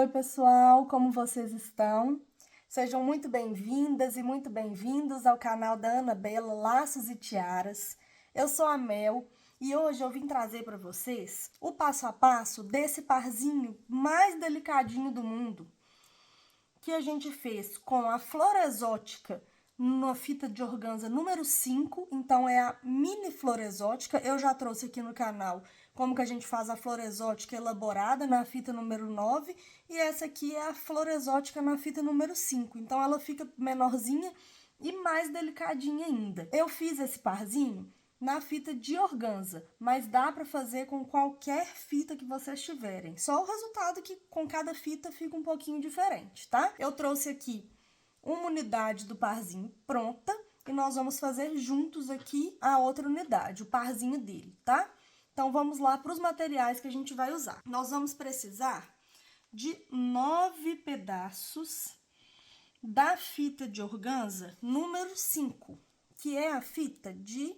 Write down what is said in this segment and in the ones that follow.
Oi, pessoal, como vocês estão? Sejam muito bem-vindas e muito bem-vindos ao canal da Anabela Laços e Tiaras. Eu sou a Mel e hoje eu vim trazer para vocês o passo a passo desse parzinho mais delicadinho do mundo que a gente fez com a flor exótica numa fita de organza número 5, então é a mini flor exótica. Eu já trouxe aqui no canal como que a gente faz a flor exótica elaborada na fita número 9, e essa aqui é a flor exótica na fita número 5, então ela fica menorzinha e mais delicadinha ainda. Eu fiz esse parzinho na fita de organza, mas dá para fazer com qualquer fita que vocês tiverem. Só o resultado que com cada fita fica um pouquinho diferente, tá? Eu trouxe aqui uma unidade do parzinho pronta e nós vamos fazer juntos aqui a outra unidade, o parzinho dele, tá? Então, vamos lá para os materiais que a gente vai usar. Nós vamos precisar de 9 pedaços da fita de organza número 5, que é a fita de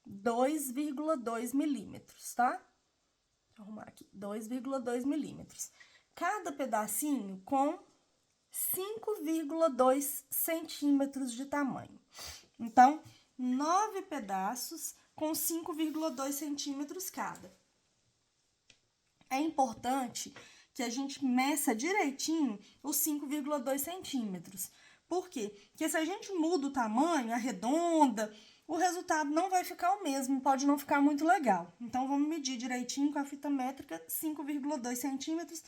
2,2 milímetros, tá? Deixa eu arrumar aqui, 2,2 milímetros. Cada pedacinho com 5,2 centímetros de tamanho. Então, 9 pedaços com 5,2 centímetros cada. É importante que a gente meça direitinho os 5,2 centímetros. Por quê? Porque se a gente muda o tamanho, arredonda, o resultado não vai ficar o mesmo, pode não ficar muito legal. Então, vamos medir direitinho com a fita métrica 5,2 centímetros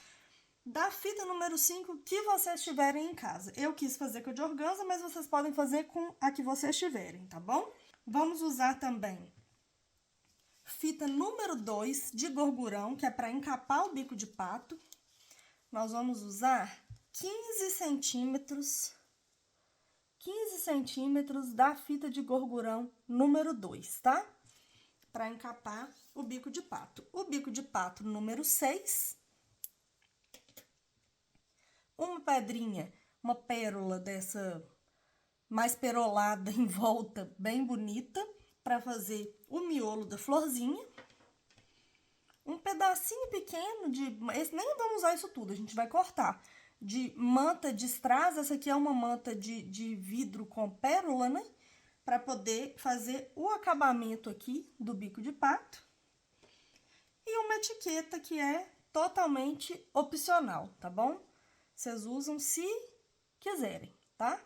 da fita número 5 que vocês tiverem em casa. Eu quis fazer com a de organza, mas vocês podem fazer com a que vocês tiverem, tá bom? Vamos usar também fita número 2 de gorgurão, que é para encapar o bico de pato. Nós vamos usar 15 centímetros da fita de gorgurão número 2, tá? Para encapar o bico de pato. O bico de pato número 6. Uma pedrinha, uma pérola dessa mais perolada em volta, bem bonita, para fazer o miolo da florzinha. Um pedacinho pequeno de... nem vamos usar isso tudo, a gente vai cortar. De manta de strass, essa aqui é uma manta de vidro com pérola, né? Para poder fazer o acabamento aqui do bico de pato. E uma etiqueta que é totalmente opcional, tá bom? Vocês usam se quiserem, tá?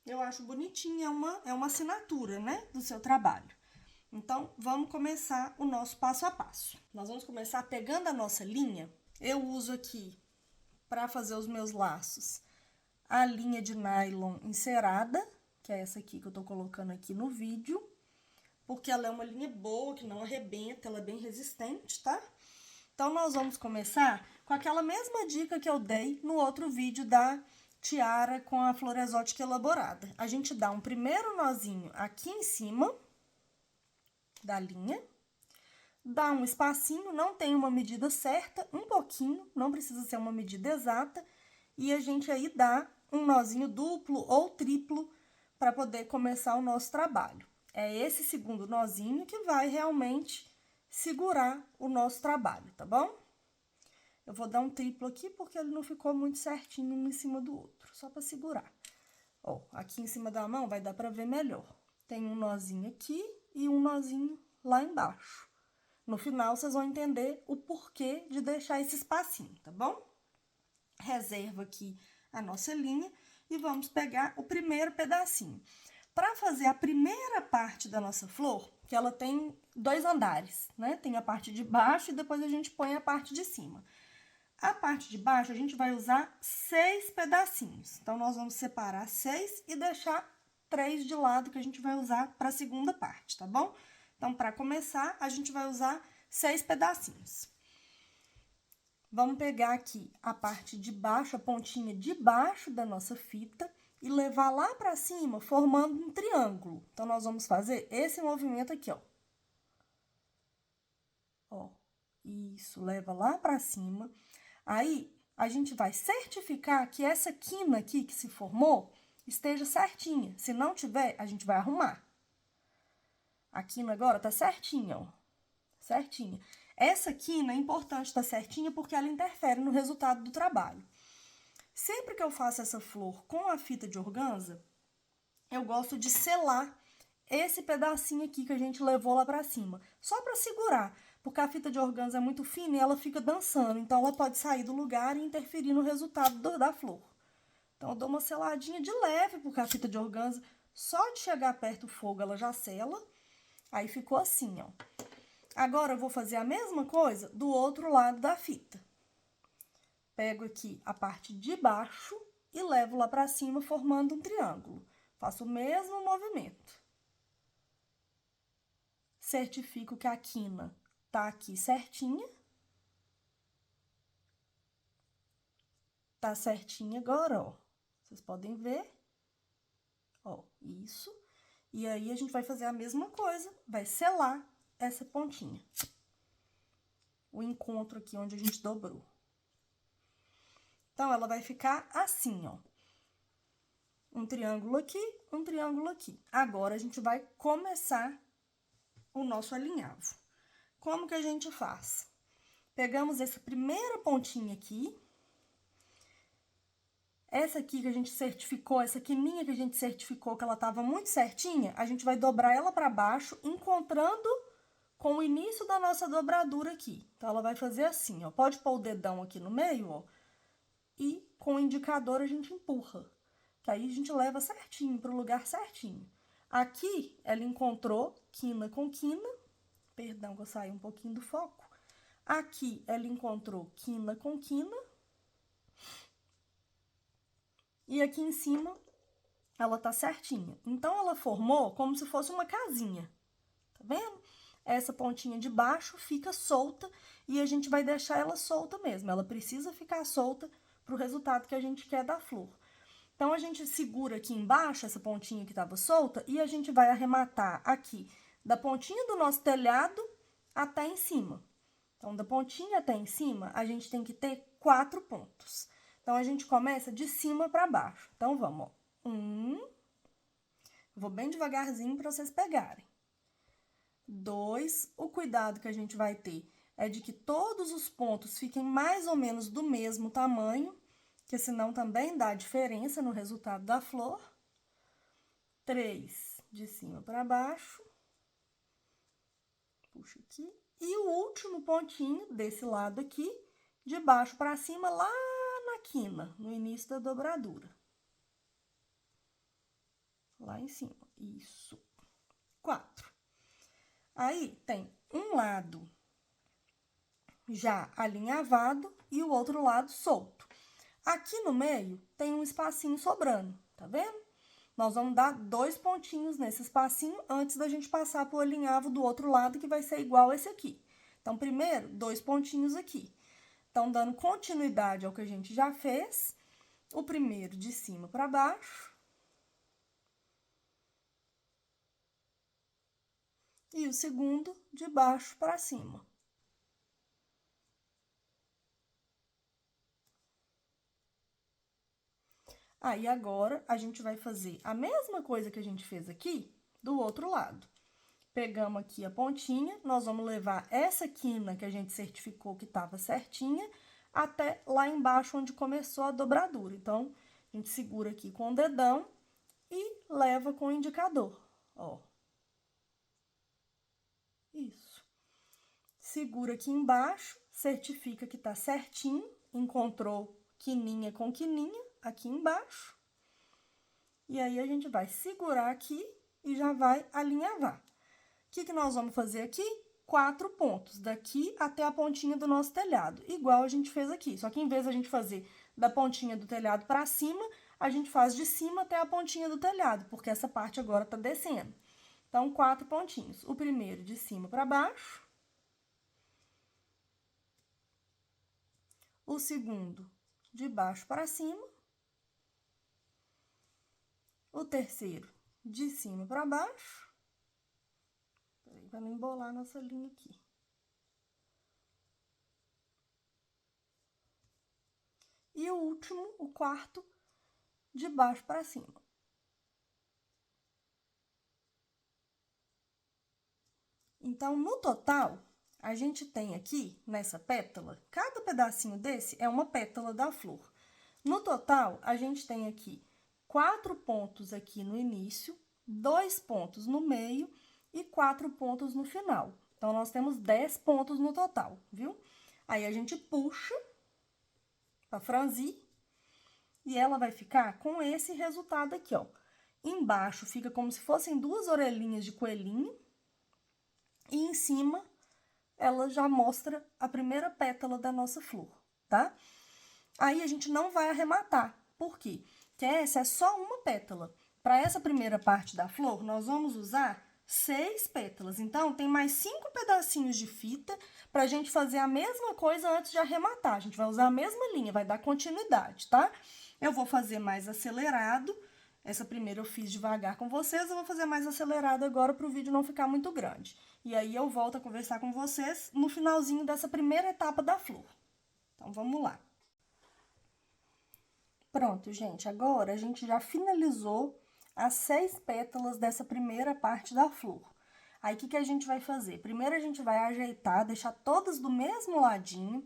Eu acho bonitinha, é uma assinatura, né, do seu trabalho. Então, vamos começar o nosso passo a passo. Nós vamos começar pegando a nossa linha. Eu uso aqui, para fazer os meus laços, a linha de nylon encerada, que é essa aqui que eu tô colocando aqui no vídeo, porque ela é uma linha boa, que não arrebenta, ela é bem resistente, tá? Então, nós vamos começar com aquela mesma dica que eu dei no outro vídeo da tiara com a flor exótica elaborada. A gente dá um primeiro nozinho aqui em cima da linha, dá um espacinho, não tem uma medida certa, um pouquinho, não precisa ser uma medida exata, e a gente aí dá um nozinho duplo ou triplo para poder começar o nosso trabalho. É esse segundo nozinho que vai realmente segurar o nosso trabalho, tá bom? Eu vou dar um triplo aqui porque ele não ficou muito certinho um em cima do outro, só para segurar. Ó, aqui em cima da mão vai dar para ver melhor. Tem um nozinho aqui e um nozinho lá embaixo. No final, vocês vão entender o porquê de deixar esse espacinho, tá bom? Reserva aqui a nossa linha e vamos pegar o primeiro pedacinho. Para fazer a primeira parte da nossa flor, que ela tem 2 andares, né? Tem a parte de baixo e depois a gente põe a parte de cima. A parte de baixo, a gente vai usar 6 pedacinhos. Então, nós vamos separar 6 e deixar 3 de lado, que a gente vai usar para a segunda parte, tá bom? Então, para começar, a gente vai usar 6 pedacinhos. Vamos pegar aqui a parte de baixo, a pontinha de baixo da nossa fita, e levar lá pra cima, formando um triângulo. Então, nós vamos fazer esse movimento aqui, ó. Ó, isso, leva lá pra cima. Aí, a gente vai certificar que essa quina aqui que se formou esteja certinha. Se não tiver, a gente vai arrumar. A quina agora tá certinha, ó. Certinha. Essa quina é importante estar certinha porque ela interfere no resultado do trabalho. Sempre que eu faço essa flor com a fita de organza, eu gosto de selar esse pedacinho aqui que a gente levou lá pra cima, só pra segurar, porque a fita de organza é muito fina e ela fica dançando, então ela pode sair do lugar e interferir no resultado da flor. Então, eu dou uma seladinha de leve, porque a fita de organza, só de chegar perto do fogo, ela já sela. Aí, ficou assim, ó. Agora, eu vou fazer a mesma coisa do outro lado da fita. Pego aqui a parte de baixo e levo lá pra cima, formando um triângulo. Faço o mesmo movimento. Certifico que a quina tá aqui certinha. Tá certinha agora, ó. Vocês podem ver. Ó, isso. E aí, a gente vai fazer a mesma coisa, vai selar essa pontinha. O encontro aqui onde a gente dobrou. Então, ela vai ficar assim, ó. Um triângulo aqui, um triângulo aqui. Agora, a gente vai começar o nosso alinhavo. Como que a gente faz? Pegamos essa primeira pontinha aqui. Essa aqui que a gente certificou, essa quininha que a gente certificou que ela tava muito certinha, a gente vai dobrar ela pra baixo, encontrando com o início da nossa dobradura aqui. Então, ela vai fazer assim, ó. Pode pôr o dedão aqui no meio, ó. E com o indicador a gente empurra. Que aí a gente leva certinho, pro lugar certinho. Aqui, ela encontrou quina com quina. Perdão que eu saí um pouquinho do foco. Aqui, ela encontrou quina com quina. E aqui em cima, ela tá certinha. Então, ela formou como se fosse uma casinha. Tá vendo? Essa pontinha de baixo fica solta e a gente vai deixar ela solta mesmo. Ela precisa ficar solta pro resultado que a gente quer da flor. Então, a gente segura aqui embaixo essa pontinha que tava solta e a gente vai arrematar aqui da pontinha do nosso telhado até em cima. Então, da pontinha até em cima, a gente tem que ter 4 pontos. Então, a gente começa de cima pra baixo. Então, vamos, ó. Vou bem devagarzinho pra vocês pegarem. 2, o cuidado que a gente vai ter é de que todos os pontos fiquem mais ou menos do mesmo tamanho, que senão também dá diferença no resultado da flor. 3, de cima para baixo. Puxa aqui. E o último pontinho desse lado aqui, de baixo para cima, lá na quina, no início da dobradura. Lá em cima. Isso. 4. Aí, tem um lado já alinhavado e o outro lado solto. Aqui no meio, tem um espacinho sobrando, tá vendo? Nós vamos dar 2 pontinhos nesse espacinho antes da gente passar pro alinhavo do outro lado, que vai ser igual esse aqui. Então, primeiro, 2 pontinhos aqui. Então, dando continuidade ao que a gente já fez, o primeiro de cima para baixo. E o segundo de baixo para cima. Aí, agora, a gente vai fazer a mesma coisa que a gente fez aqui, do outro lado. Pegamos aqui a pontinha, nós vamos levar essa quina que a gente certificou que estava certinha, até lá embaixo onde começou a dobradura. Então, a gente segura aqui com o dedão e leva com o indicador, ó. Isso. Segura aqui embaixo, certifica que tá certinho, encontrou quininha com quininha aqui embaixo. E aí, a gente vai segurar aqui e já vai alinhavar. O que nós vamos fazer aqui? 4 pontos, daqui até a pontinha do nosso telhado, igual a gente fez aqui. Só que em vez de a gente fazer da pontinha do telhado para cima, a gente faz de cima até a pontinha do telhado, porque essa parte agora tá descendo. Então, 4 pontinhos. O primeiro de cima para baixo. O segundo de baixo para cima. O terceiro de cima para baixo. Peraí, para não embolar a nossa linha aqui. E o último, o quarto, de baixo para cima. Então, no total, a gente tem aqui, nessa pétala, cada pedacinho desse é uma pétala da flor. No total, a gente tem aqui 4 pontos aqui no início, 2 pontos no meio e 4 pontos no final. Então, nós temos 10 pontos no total, viu? Aí, a gente puxa pra franzir e ela vai ficar com esse resultado aqui, ó. Embaixo fica como se fossem 2 orelhinhas de coelhinho e em cima ela já mostra a primeira pétala da nossa flor, tá? Aí, a gente não vai arrematar. Por quê? Porque essa é só uma pétala. Para essa primeira parte da flor, nós vamos usar 6 pétalas. Então, tem mais 5 pedacinhos de fita pra gente fazer a mesma coisa antes de arrematar. A gente vai usar a mesma linha, vai dar continuidade, tá? Eu vou fazer mais acelerado. Essa primeira eu fiz devagar com vocês, eu vou fazer mais acelerado agora para o vídeo não ficar muito grande. E aí, eu volto a conversar com vocês no finalzinho dessa primeira etapa da flor. Então, vamos lá. Pronto, gente, agora a gente já finalizou as 6 pétalas dessa primeira parte da flor. Aí, o que a gente vai fazer? Primeiro, a gente vai ajeitar, deixar todas do mesmo ladinho,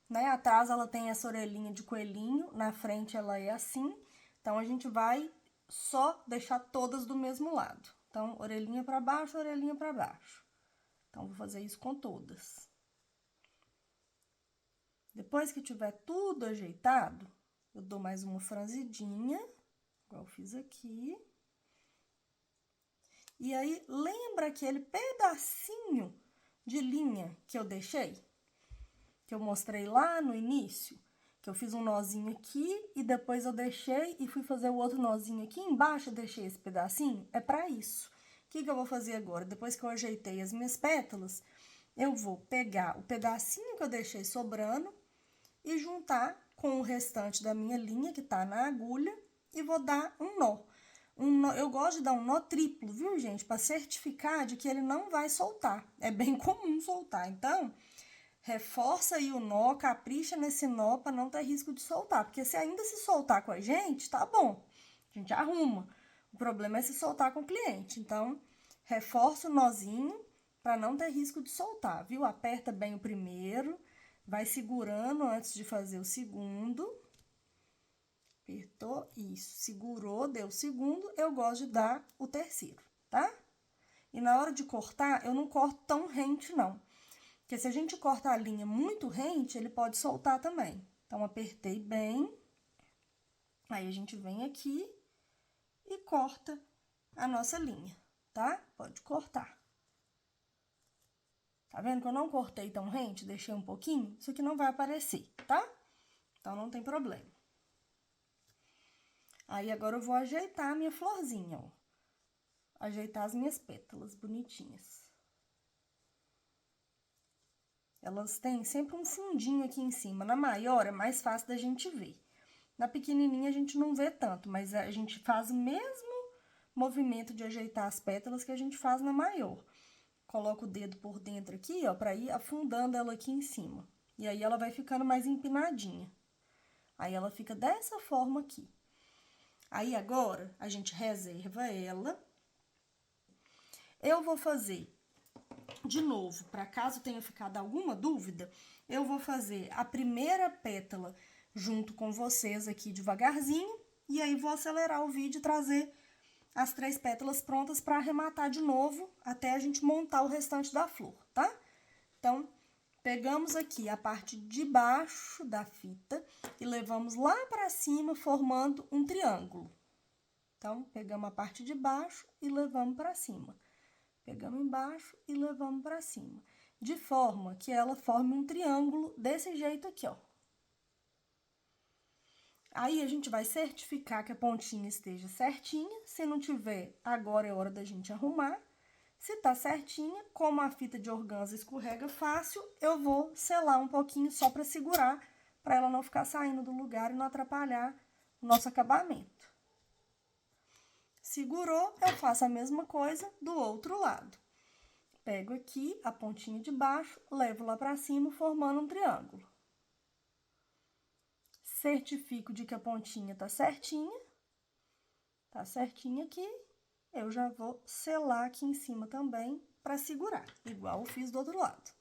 né? Atrás ela tem essa orelhinha de coelhinho, na frente ela é assim. Então, a gente vai só deixar todas do mesmo lado. Então, orelhinha pra baixo, orelhinha pra baixo. Então, vou fazer isso com todas. Depois que tiver tudo ajeitado, eu dou mais uma franzidinha, igual eu fiz aqui. E aí, lembra aquele pedacinho de linha que eu deixei? Que eu mostrei lá no início? Que eu fiz um nozinho aqui e depois eu deixei e fui fazer o outro nozinho aqui embaixo, eu deixei esse pedacinho? É pra isso. O que eu vou fazer agora? Depois que eu ajeitei as minhas pétalas, eu vou pegar o pedacinho que eu deixei sobrando e juntar com o restante da minha linha, que tá na agulha, e vou dar um nó. Eu gosto de dar um nó triplo, viu, gente? Para certificar de que ele não vai soltar. É bem comum soltar. Então, reforça aí o nó, capricha nesse nó para não ter risco de soltar. Porque se ainda se soltar com a gente, tá bom. A gente arruma. O problema é se soltar com o cliente. Então, reforça o nozinho para não ter risco de soltar, viu? Aperta bem o primeiro, vai segurando antes de fazer o segundo. Apertou, isso, segurou, deu o segundo, eu gosto de dar o terceiro, tá? E na hora de cortar, eu não corto tão rente, não. Porque se a gente cortar a linha muito rente, ele pode soltar também. Então, apertei bem. Aí, a gente vem aqui e corta a nossa linha, tá? Pode cortar. Tá vendo que eu não cortei tão rente, deixei um pouquinho? Isso aqui não vai aparecer, tá? Então, não tem problema. Aí, agora eu vou ajeitar a minha florzinha, ó. Ajeitar as minhas pétalas bonitinhas. Elas têm sempre um fundinho aqui em cima. Na maior é mais fácil da gente ver. Na pequenininha a gente não vê tanto, mas a gente faz o mesmo movimento de ajeitar as pétalas que a gente faz na maior. Coloca o dedo por dentro aqui, ó, pra ir afundando ela aqui em cima. E aí, ela vai ficando mais empinadinha. Aí, ela fica dessa forma aqui. Aí, agora, a gente reserva ela. Eu vou fazer, de novo, para caso tenha ficado alguma dúvida, eu vou fazer a primeira pétala junto com vocês aqui devagarzinho. E aí, vou acelerar o vídeo e trazer as 3 pétalas prontas para arrematar de novo, até a gente montar o restante da flor, tá? Então, pegamos aqui a parte de baixo da fita e levamos lá para cima, formando um triângulo. Então, pegamos a parte de baixo e levamos para cima. Pegamos embaixo e levamos para cima. De forma que ela forme um triângulo desse jeito aqui, ó. Aí, a gente vai certificar que a pontinha esteja certinha. Se não tiver, agora é hora da gente arrumar. Se tá certinha, como a fita de organza escorrega fácil, eu vou selar um pouquinho só para segurar, para ela não ficar saindo do lugar e não atrapalhar o nosso acabamento. Segurou, eu faço a mesma coisa do outro lado. Pego aqui a pontinha de baixo, levo lá para cima, formando um triângulo. Certifico de que a pontinha tá certinha aqui. Eu já vou selar aqui em cima também para segurar, igual eu fiz do outro lado.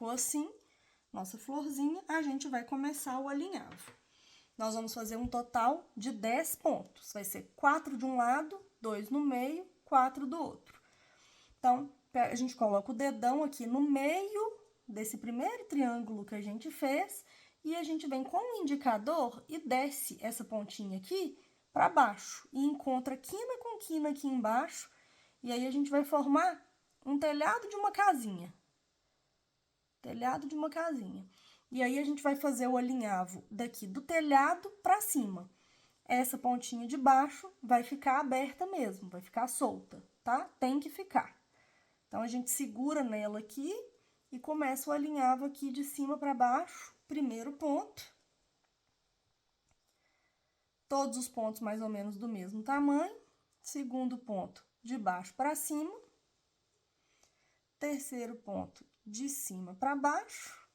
ficou assim, nossa florzinha, a gente vai começar o alinhavo. Nós vamos fazer um total de 10 pontos. Vai ser 4 de um lado, 2 no meio, 4 do outro. Então, a gente coloca o dedão aqui no meio desse primeiro triângulo que a gente fez e a gente vem com o indicador e desce essa pontinha aqui para baixo e encontra quina com quina aqui embaixo e aí a gente vai formar um telhado de uma casinha. Telhado de uma casinha. E aí a gente vai fazer o alinhavo daqui do telhado para cima. Essa pontinha de baixo vai ficar aberta mesmo, vai ficar solta, tá? Tem que ficar. Então, a gente segura nela aqui e começa o alinhavo aqui de cima para baixo, primeiro ponto. Todos os pontos mais ou menos do mesmo tamanho. Segundo ponto, de baixo para cima. Terceiro ponto, de cima para baixo.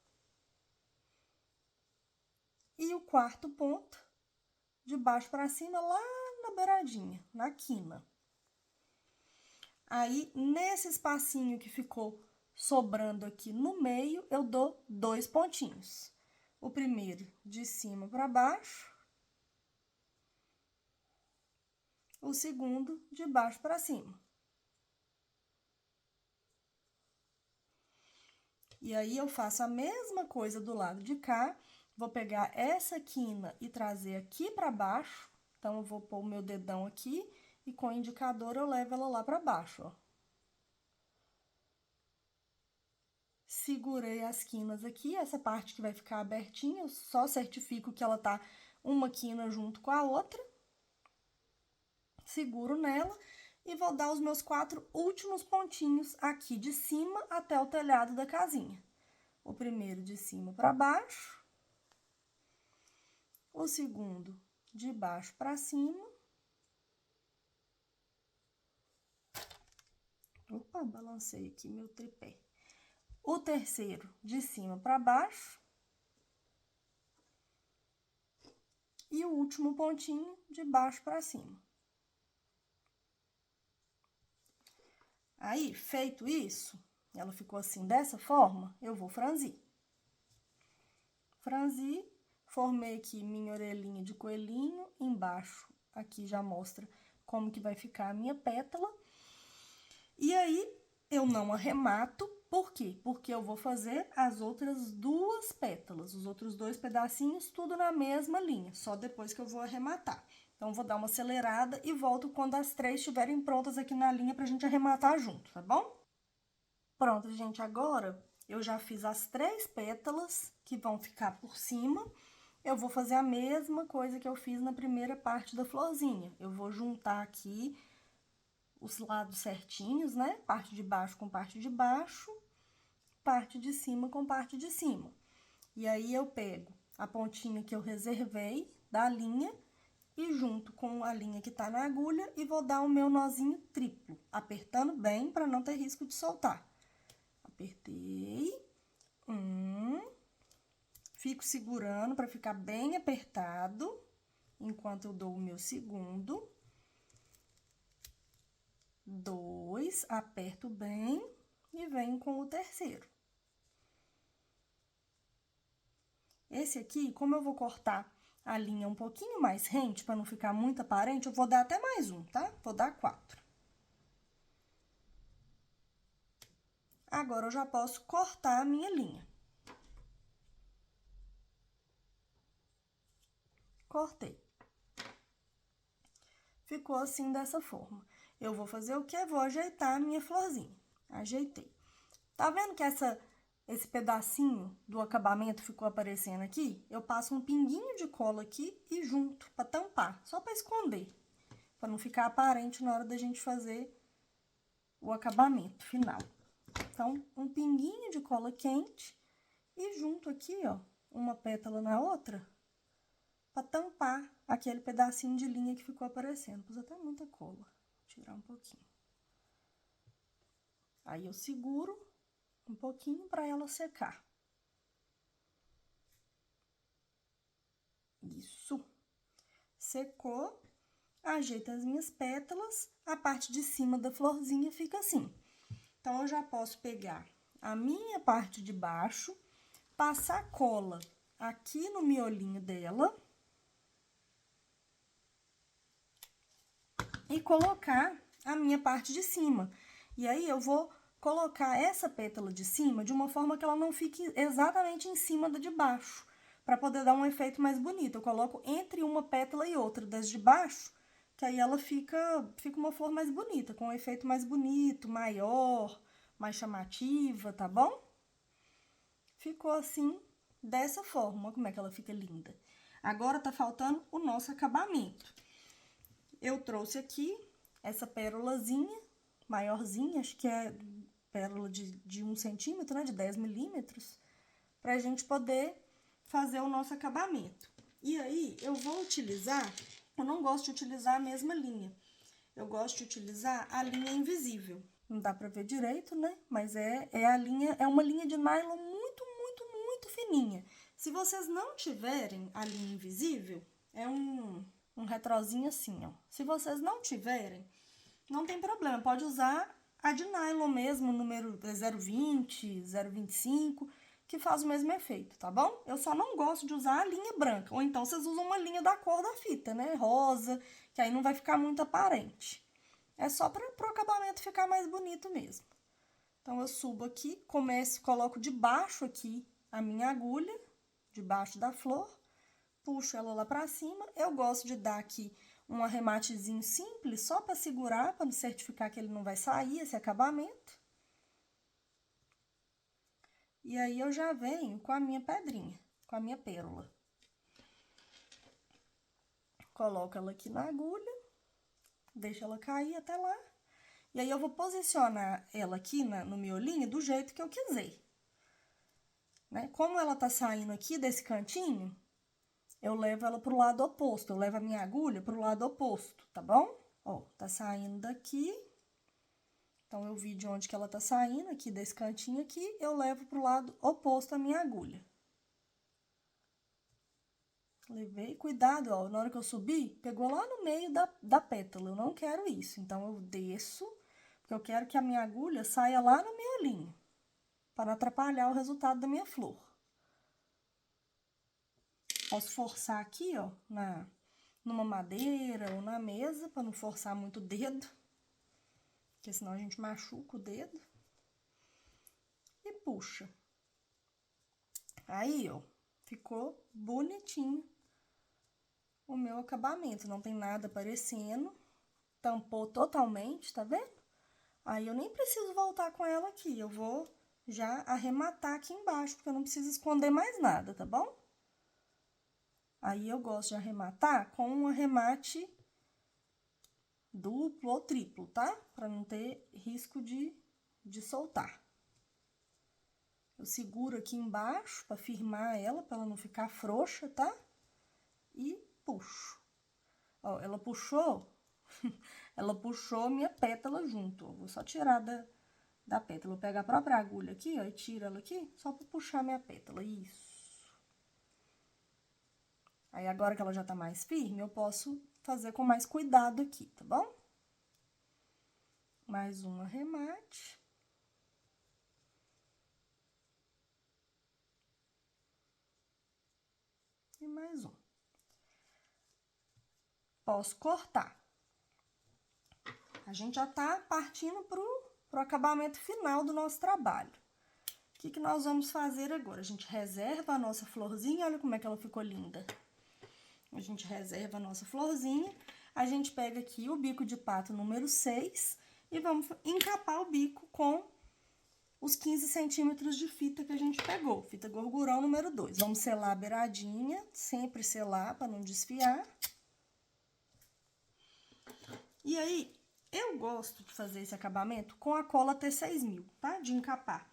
E o quarto ponto, de baixo para cima, lá na beiradinha, na quina. Aí, nesse espacinho que ficou sobrando aqui no meio, eu dou 2 pontinhos. O primeiro de cima para baixo. O segundo de baixo para cima. E aí, eu faço a mesma coisa do lado de cá. Vou pegar essa quina e trazer aqui para baixo. Então, eu vou pôr o meu dedão aqui e com o indicador eu levo ela lá para baixo, ó. Segurei as quinas aqui, essa parte que vai ficar abertinha, eu só certifico que ela tá uma quina junto com a outra. Seguro nela e vou dar os meus 4 últimos pontinhos aqui de cima até o telhado da casinha. O primeiro de cima para baixo. O segundo de baixo para cima. Opa, balancei aqui meu tripé. O terceiro de cima para baixo. E o último pontinho de baixo para cima. Aí, feito isso, ela ficou assim, dessa forma, eu vou franzir. Franzi, formei aqui minha orelhinha de coelhinho, embaixo aqui já mostra como que vai ficar a minha pétala. E aí, eu não arremato, por quê? Porque eu vou fazer as outras 2 pétalas, os outros 2 pedacinhos, tudo na mesma linha, só depois que eu vou arrematar. Então, vou dar uma acelerada e volto quando as 3 estiverem prontas aqui na linha pra gente arrematar junto, tá bom? Pronto, gente, agora eu já fiz as 3 pétalas que vão ficar por cima. Eu vou fazer a mesma coisa que eu fiz na primeira parte da florzinha. Eu vou juntar aqui os lados certinhos, né? Parte de baixo com parte de baixo, parte de cima com parte de cima. E aí, eu pego a pontinha que eu reservei da linha e junto com a linha que tá na agulha e vou dar o meu nozinho triplo, apertando bem para não ter risco de soltar. Apertei, fico segurando para ficar bem apertado, enquanto eu dou o meu segundo. 2, aperto bem e venho com o terceiro. Esse aqui, como eu vou cortar a linha um pouquinho mais rente, para não ficar muito aparente, eu vou dar até mais um, tá? Vou dar 4. Agora, eu já posso cortar a minha linha. Cortei. Ficou assim, dessa forma. Eu vou fazer o quê? Vou ajeitar a minha florzinha. Ajeitei. Tá vendo que esse pedacinho do acabamento ficou aparecendo aqui? Eu passo um pinguinho de cola aqui e junto, pra tampar, só pra esconder. Pra não ficar aparente na hora da gente fazer o acabamento final. Então, um pinguinho de cola quente e junto aqui, ó, uma pétala na outra, pra tampar aquele pedacinho de linha que ficou aparecendo. Pus até muita cola, vou tirar um pouquinho. Aí, eu seguro um pouquinho pra ela secar. Isso. Secou, ajeito as minhas pétalas, a parte de cima da florzinha fica assim. Então, eu já posso pegar a minha parte de baixo, passar cola aqui no miolinho dela e colocar a minha parte de cima. E aí, eu vou colocar essa pétala de cima de uma forma que ela não fique exatamente em cima da de baixo, para poder dar um efeito mais bonito. Eu coloco entre uma pétala e outra das de baixo, que aí ela fica uma flor mais bonita, com um efeito mais bonito, maior, mais chamativa, tá bom? Ficou assim, dessa forma, como é que ela fica linda. Agora, tá faltando o nosso acabamento. Eu trouxe aqui essa pérolazinha, maiorzinha, acho que é pérola de 1 centímetro, né, de 10 milímetros, pra gente poder fazer o nosso acabamento. E aí, eu vou utilizar, eu não gosto de utilizar a mesma linha, eu gosto de utilizar a linha invisível. Não dá pra ver direito, né, mas é uma linha de nylon muito, muito, muito fininha. Se vocês não tiverem a linha invisível, é um retrozinho assim, ó. Se vocês não tiverem, não tem problema, pode usar a de nylon mesmo, número 0,20, 0,25, que faz o mesmo efeito, tá bom? Eu só não gosto de usar a linha branca, ou então vocês usam uma linha da cor da fita, né? Rosa, que aí não vai ficar muito aparente. É só para o acabamento ficar mais bonito mesmo. Então, eu subo aqui, coloco debaixo aqui a minha agulha, debaixo da flor, puxo ela lá pra cima. Eu gosto de dar aqui um arrematezinho simples, só pra segurar, pra me certificar que ele não vai sair, esse acabamento. E aí, eu já venho com a minha pedrinha, com a minha pérola. Coloco ela aqui na agulha, deixo ela cair até lá. E aí, eu vou posicionar ela aqui no miolinho do jeito que eu quiser. Né? Como ela tá saindo aqui desse cantinho, eu levo ela pro lado oposto, eu levo a minha agulha pro lado oposto, tá bom? Ó, tá saindo daqui, então eu vi de onde que ela tá saindo, aqui desse cantinho aqui, eu levo pro lado oposto a minha agulha. Levei, cuidado, ó, na hora que eu subir, pegou lá no meio da pétala, eu não quero isso, então eu desço, porque eu quero que a minha agulha saia lá no miolinho, para não atrapalhar o resultado da minha flor. Posso forçar aqui, ó, numa madeira ou na mesa, para não forçar muito o dedo, porque senão a gente machuca o dedo. E puxa. Aí, ó, ficou bonitinho o meu acabamento, não tem nada aparecendo, tampou totalmente, tá vendo? Aí, eu nem preciso voltar com ela aqui, eu vou já arrematar aqui embaixo, porque eu não preciso esconder mais nada, tá bom? Aí, eu gosto de arrematar com um arremate duplo ou triplo, tá? Pra não ter risco de soltar. Eu seguro aqui embaixo pra firmar ela, pra ela não ficar frouxa, tá? E puxo. Ó, ela puxou, ela puxou minha pétala junto. Ó, vou só tirar da pétala. Eu pego a própria agulha aqui, ó, e tiro ela aqui, só pra puxar minha pétala. Isso. Aí, agora que ela já tá mais firme, eu posso fazer com mais cuidado aqui, tá bom? Mais um arremate. E mais um. Posso cortar. A gente já tá partindo pro acabamento final do nosso trabalho. O que nós vamos fazer agora? A gente reserva a nossa florzinha, olha como é que ela ficou linda. A gente reserva a nossa florzinha, a gente pega aqui o bico de pato número 6 e vamos encapar o bico com os 15 centímetros de fita que a gente pegou, fita gorgurão número 2. Vamos selar a beiradinha, sempre selar para não desfiar. E aí, eu gosto de fazer esse acabamento com a cola T6000, tá? De encapar.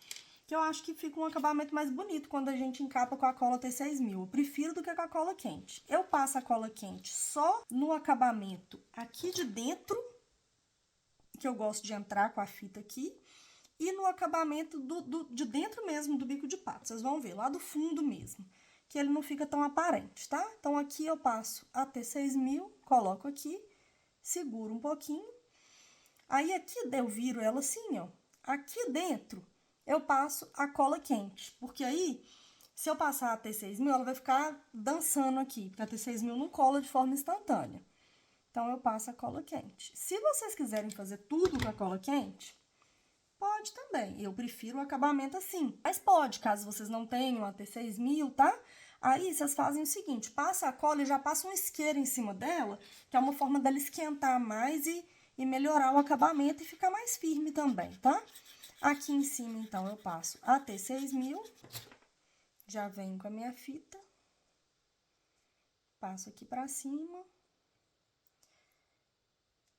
Que eu acho que fica um acabamento mais bonito quando a gente encapa com a cola T6000. Eu prefiro do que com a cola quente. Eu passo a cola quente só no acabamento aqui de dentro, que eu gosto de entrar com a fita aqui, e no acabamento de dentro mesmo do bico de pato. Vocês vão ver, lá do fundo mesmo, que ele não fica tão aparente, tá? Então, aqui eu passo a T6000, coloco aqui, seguro um pouquinho. Aí, aqui eu viro ela assim, ó. Aqui dentro, eu passo a cola quente, porque aí, se eu passar a T6000, ela vai ficar dançando aqui, porque a T6000 não cola de forma instantânea. Então, eu passo a cola quente. Se vocês quiserem fazer tudo com a cola quente, pode também. Eu prefiro o acabamento assim. Mas pode, caso vocês não tenham a T6000, tá? Aí, vocês fazem o seguinte, passa a cola e já passa um isqueiro em cima dela, que é uma forma dela esquentar mais e melhorar o acabamento e ficar mais firme também, tá? Aqui em cima, então, eu passo a T6000. Já venho com a minha fita. Passo aqui pra cima.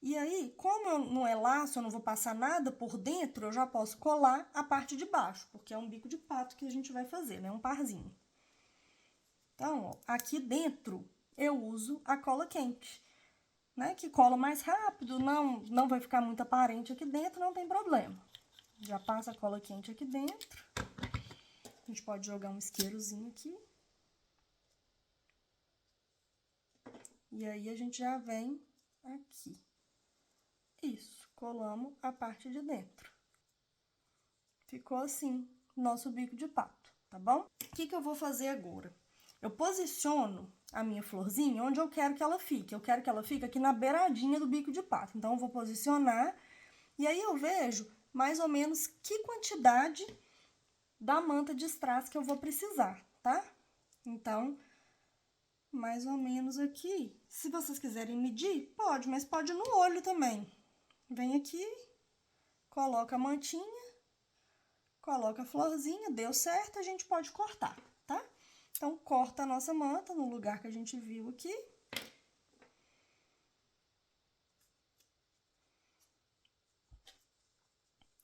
E aí, como não é laço, eu não vou passar nada por dentro, eu já posso colar a parte de baixo, porque é um bico de pato que a gente vai fazer, né? Um parzinho. Então, ó, aqui dentro eu uso a cola quente, né? Que cola mais rápido, não vai ficar muito aparente aqui dentro, não tem problema. Já passa a cola quente aqui dentro. A gente pode jogar um isqueirozinho aqui. E aí, a gente já vem aqui. Isso, colamos a parte de dentro. Ficou assim, nosso bico de pato, tá bom? O que eu vou fazer agora? Eu posiciono a minha florzinha onde eu quero que ela fique. Eu quero que ela fique aqui na beiradinha do bico de pato. Então, eu vou posicionar e aí eu vejo mais ou menos que quantidade da manta de strass que eu vou precisar, tá? Então, mais ou menos aqui. Se vocês quiserem medir, pode, mas pode no olho também. Vem aqui, coloca a mantinha, coloca a florzinha, deu certo, a gente pode cortar, tá? Então, corta a nossa manta no lugar que a gente viu aqui.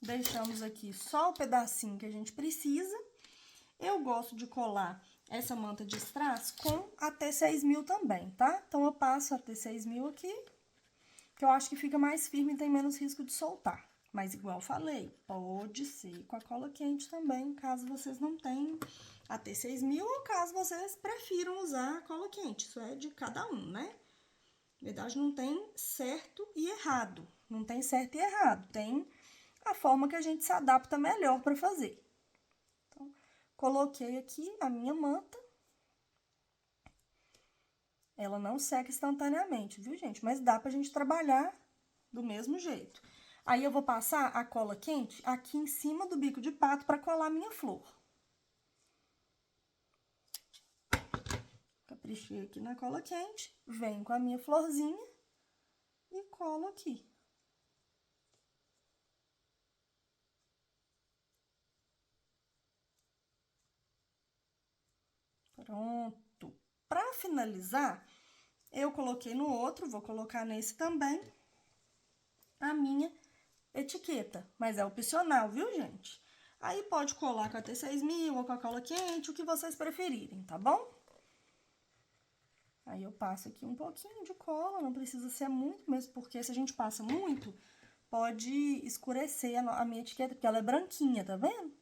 Deixamos aqui só o pedacinho que a gente precisa. Eu gosto de colar essa manta de strass com a T6000 também, tá? Então, eu passo a T6000 aqui, que eu acho que fica mais firme e tem menos risco de soltar. Mas, igual falei, pode ser com a cola quente também, caso vocês não tenham a T6000 ou caso vocês prefiram usar a cola quente. Isso é de cada um, né? Na verdade, não tem certo e errado. Não tem certo e errado. Tem a forma que a gente se adapta melhor para fazer. Então, coloquei aqui a minha manta. Ela não seca instantaneamente, viu, gente? Mas dá pra gente trabalhar do mesmo jeito. Aí, eu vou passar a cola quente aqui em cima do bico de pato para colar a minha flor. Caprichei aqui na cola quente, venho com a minha florzinha e colo aqui. Pronto. Para finalizar, eu coloquei no outro, vou colocar nesse também, a minha etiqueta, mas é opcional, viu, gente? Aí, pode colar com a T6000 ou com a cola quente, o que vocês preferirem, tá bom? Aí, eu passo aqui um pouquinho de cola, não precisa ser muito, mesmo porque se a gente passa muito, pode escurecer a minha etiqueta, porque ela é branquinha, tá vendo?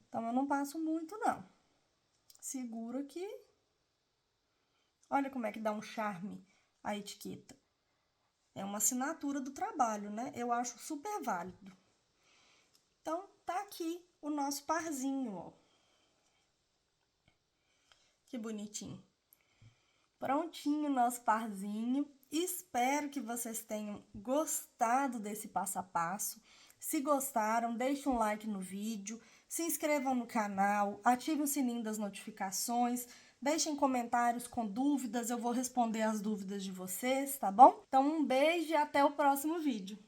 Então, eu não passo muito, não. Seguro aqui. Olha como é que dá um charme a etiqueta. É uma assinatura do trabalho, né? Eu acho super válido. Então, tá aqui o nosso parzinho, ó. Que bonitinho. Prontinho o nosso parzinho. Espero que vocês tenham gostado desse passo a passo. Se gostaram, deixe um like no vídeo, se inscrevam no canal, ative o sininho das notificações, deixem comentários com dúvidas, eu vou responder as dúvidas de vocês, tá bom? Então, um beijo e até o próximo vídeo.